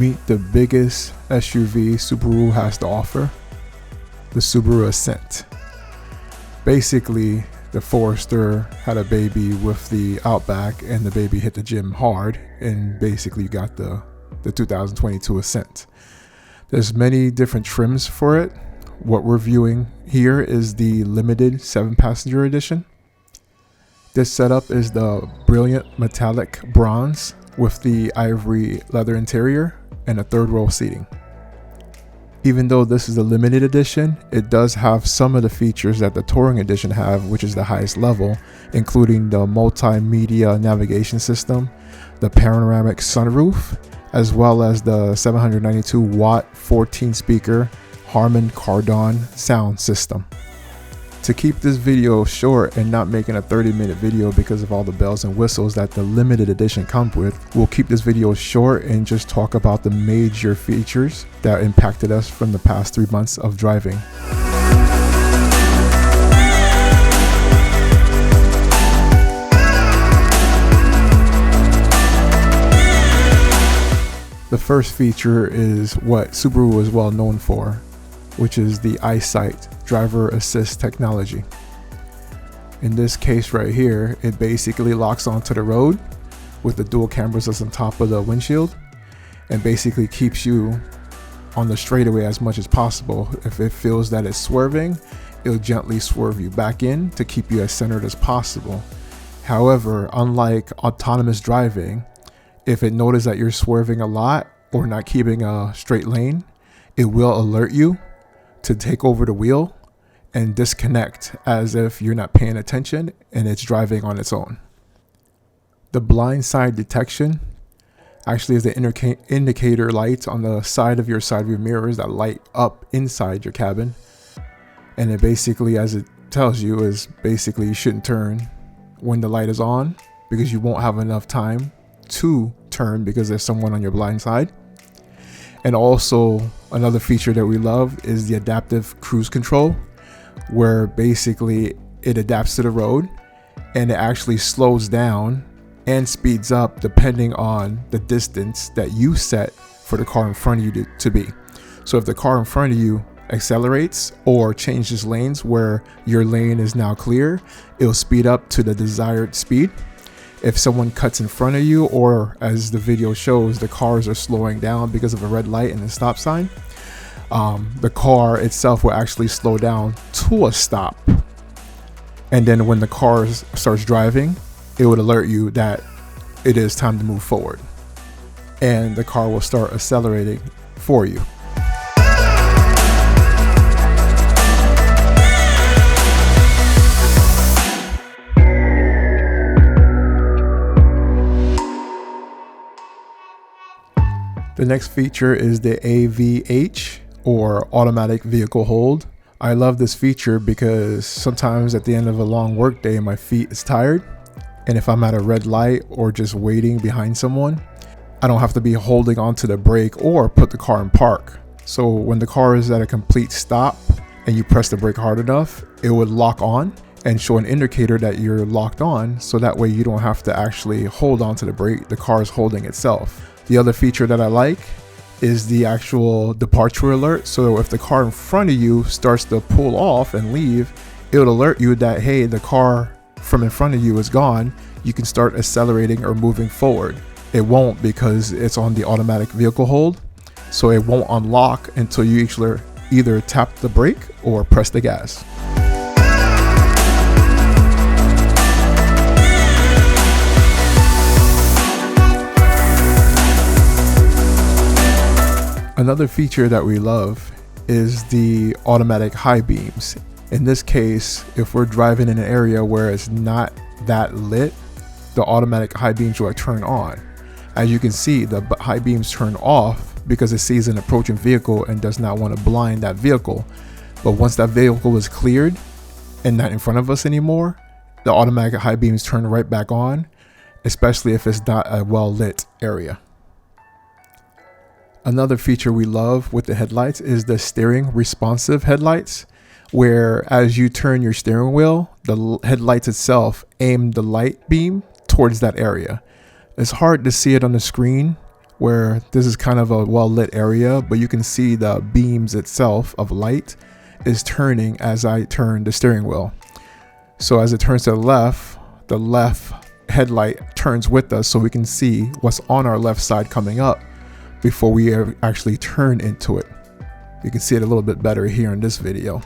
meet the biggest SUV Subaru has to offer, the Subaru Ascent. Basically, the Forester had a baby with the Outback and the baby hit the gym hard, and basically you got the 2022 Ascent. There's many different trims for it. What we're viewing here is the limited 7-passenger edition. This setup is the brilliant metallic bronze with the ivory leather interior and a 3rd row seating. Even though this is a limited edition, it does have some of the features that the Touring Edition have, which is the highest level, including the multimedia navigation system, the panoramic sunroof, as well as the 792 watt 14 speaker Harman Kardon sound system. To keep this video short and not making a 30-minute video because of all the bells and whistles that the limited edition comes with, we'll keep this video short and just talk about the major features that impacted us from the past 3 months of driving. The first feature is what Subaru is well known for, which is the EyeSight driver assist technology. In this case right here, it basically locks onto the road with the dual cameras that's on top of the windshield and basically keeps you on the straightaway as much as possible. If it feels that it's swerving, it'll gently swerve you back in to keep you as centered as possible. However, unlike autonomous driving, if it notices that you're swerving a lot or not keeping a straight lane, it will alert you to take over the wheel and disconnect as if you're not paying attention and it's driving on its own. The blind side detection actually is the indicator lights on the side of your mirrors that light up inside your cabin. And it basically, as it tells you, is basically you shouldn't turn when the light is on because you won't have enough time to turn because there's someone on your blind side. And also another feature that we love is the adaptive cruise control, where basically it adapts to the road and it actually slows down and speeds up depending on the distance that you set for the car in front of you to be. So if the car in front of you accelerates or changes lanes where your lane is now clear, it'll speed up to the desired speed. If someone cuts in front of you, or as the video shows, the cars are slowing down because of a red light and a stop sign, the car itself will actually slow down to a stop. And then when the car starts driving, it would alert you that it is time to move forward. And the car will start accelerating for you. The next feature is the AVH, or automatic vehicle hold. I love this feature because sometimes at the end of a long work day, my feet is tired. And if I'm at a red light or just waiting behind someone, I don't have to be holding onto the brake or put the car in park. So when the car is at a complete stop and you press the brake hard enough, it would lock on and show an indicator that you're locked on. So that way you don't have to actually hold onto the brake, the car is holding itself. The other feature that I like is the actual departure alert. So if the car in front of you starts to pull off and leave, it would alert you that, hey, the car from in front of you is gone. You can start accelerating or moving forward. It won't because it's on the automatic vehicle hold. So it won't unlock until you either tap the brake or press the gas. Another feature that we love is the automatic high beams. In this case, if we're driving in an area where it's not that lit, the automatic high beams will turn on. As you can see, the high beams turn off because it sees an approaching vehicle and does not want to blind that vehicle. But once that vehicle is cleared and not in front of us anymore, the automatic high beams turn right back on, especially if it's not a well-lit area. Another feature we love with the headlights is the steering responsive headlights, where as you turn your steering wheel, the headlights itself aim the light beam towards that area. It's hard to see it on the screen where this is kind of a well-lit area, but you can see the beams itself of light is turning as I turn the steering wheel. So as it turns to the left headlight turns with us, so we can see what's on our left side coming up before we actually turn into it. You can see it a little bit better here in this video.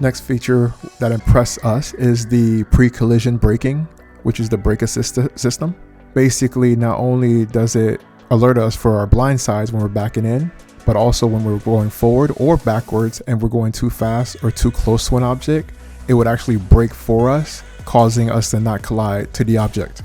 Next feature that impressed us is the pre-collision braking, which is the brake assist system. Basically, not only does it alert us for our blind sides when we're backing in, but also when we're going forward or backwards and we're going too fast or too close to an object, it would actually brake for us, causing us to not collide to the object.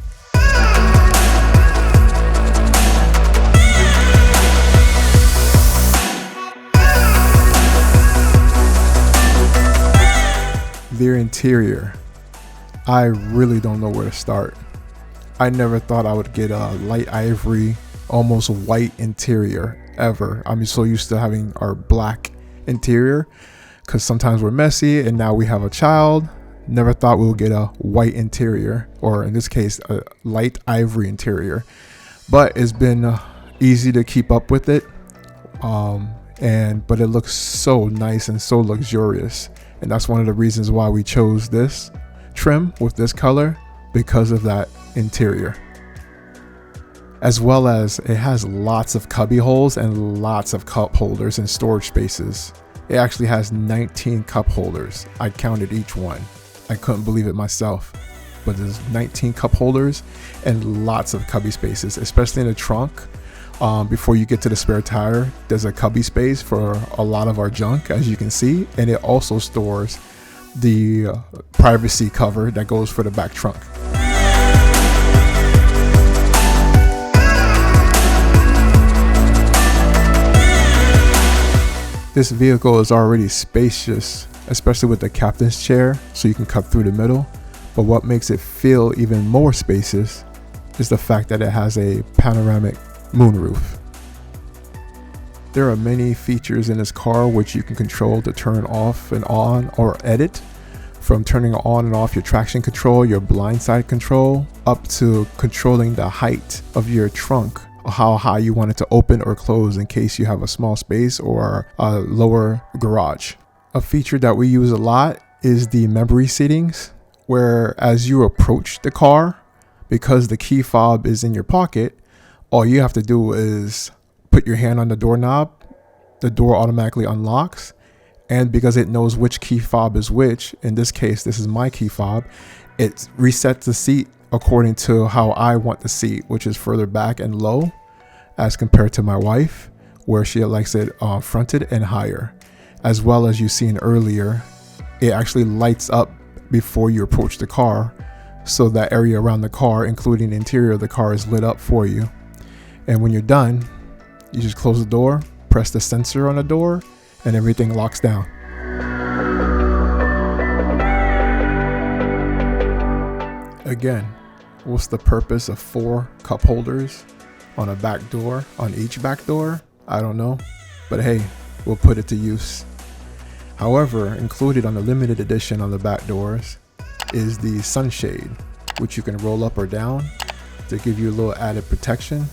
Their interior, I really don't know where to start. I never thought I would get a light ivory, almost white interior ever. I'm so used to having our black interior because sometimes we're messy, and now we have a child. Never thought we would get a white interior, or in this case a light ivory interior, but it's been easy to keep up with it. But it looks so nice and so luxurious, and that's one of the reasons why we chose this trim with this color, because of that interior. As well as it has lots of cubby holes and lots of cup holders and storage spaces. It actually has 19 cup holders. I counted each one. I couldn't believe it myself, but there's 19 cup holders and lots of cubby spaces, especially in the trunk. Before you get to the spare tire, there's a cubby space for a lot of our junk, as you can see, and it also stores the privacy cover that goes for the back trunk. This vehicle is already spacious, especially with the captain's chair, so you can cut through the middle. But what makes it feel even more spacious is the fact that it has a panoramic moonroof. There are many features in this car which you can control to turn off and on or edit, from turning on and off your traction control, your blindside control, up to controlling the height of your trunk, how high you want it to open or close in case you have a small space or a lower garage. A feature that we use a lot is the memory seatings, where as you approach the car, because the key fob is in your pocket, all you have to do is put your hand on the doorknob, the door automatically unlocks, and because it knows which key fob is which, in this case this is my key fob, it resets the seat according to how I want the seat, which is further back and low as compared to my wife, where she likes it fronted and higher. As well as you seen earlier, it actually lights up before you approach the car, so that area around the car, including the interior of the car, is lit up for you. And when you're done, you just close the door, press the sensor on the door, and everything locks down. Again, what's the purpose of 4 cup holders on a back door, on each back door? I don't know, but hey, we'll put it to use. However, included on the limited edition on the back doors is the sunshade, which you can roll up or down to give you a little added protection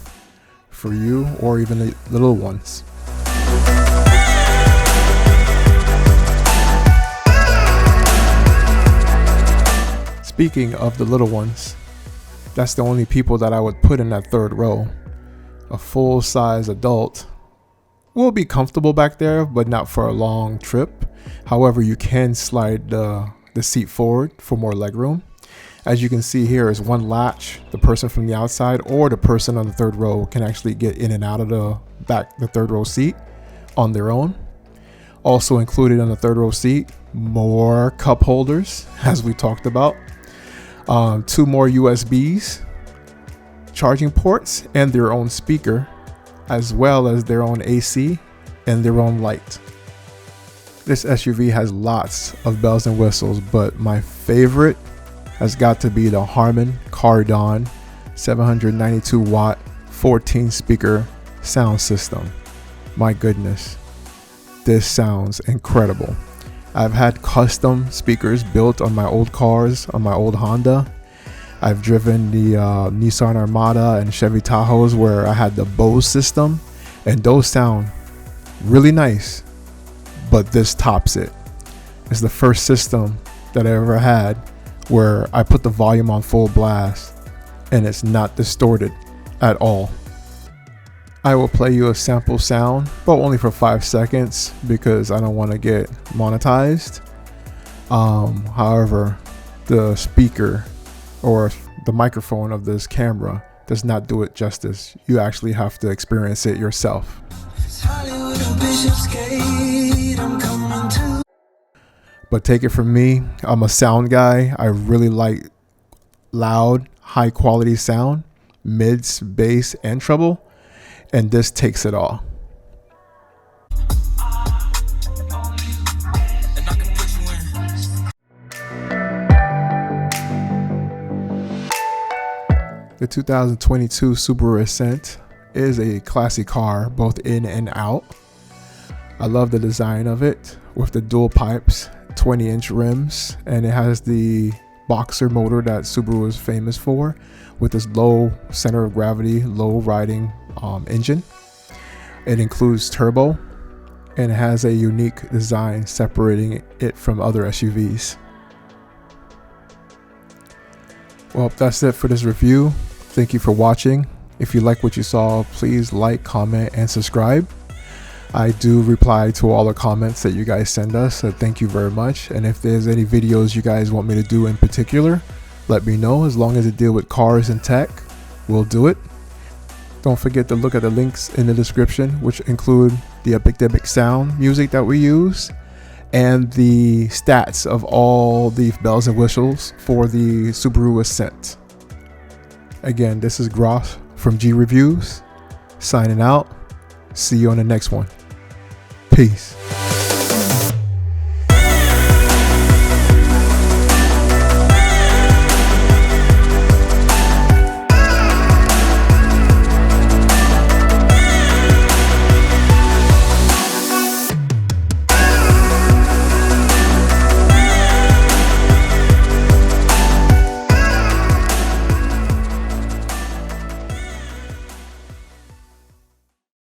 for you or even the little ones. Speaking of the little ones, that's the only people that I would put in that third row. A full-size adult will be comfortable back there, but not for a long trip. However, you can slide the seat forward for more legroom. As you can see here is one latch. The person from the outside or the person on the third row can actually get in and out of the third row seat on their own. Also included on the third row seat, more cup holders, as we talked about. 2 more USBs, charging ports, and their own speaker, as well as their own AC and their own light. This SUV has lots of bells and whistles, but my favorite has got to be the Harman Kardon 792 watt 14 speaker sound system. My goodness, this sounds incredible. I've had custom speakers built on my old cars, on my old Honda. I've driven the Nissan Armada and Chevy Tahoes where I had the Bose system, and those sound really nice, but this tops it. It's the first system that I ever had where I put the volume on full blast and it's not distorted at all. I will play you a sample sound, but only for 5 seconds because I don't want to get monetized. However, the speaker or the microphone of this camera does not do it justice. You actually have to experience it yourself. But take it from me, I'm a sound guy. I really like loud, high quality sound, mids, bass, and treble, and this takes it all. The 2022 Subaru Ascent is a classy car, both in and out. I love the design of it with the dual pipes, 20-inch rims, and it has the boxer motor that Subaru is famous for, with this low center of gravity, low riding engine. It includes turbo and has a unique design separating it from other SUVs. Well, that's it for this review. Thank you for watching. If you like what you saw, please like, comment, and subscribe. I do reply to all the comments that you guys send us, so thank you very much. And if there's any videos you guys want me to do in particular, let me know. As long as it deal with cars and tech, we'll do it. Don't forget to look at the links in the description, which include the Epic sound music that we use and the stats of all the bells and whistles for the Subaru Ascent. Again, this is Groff from G Reviews, signing out. See you on the next one. Peace.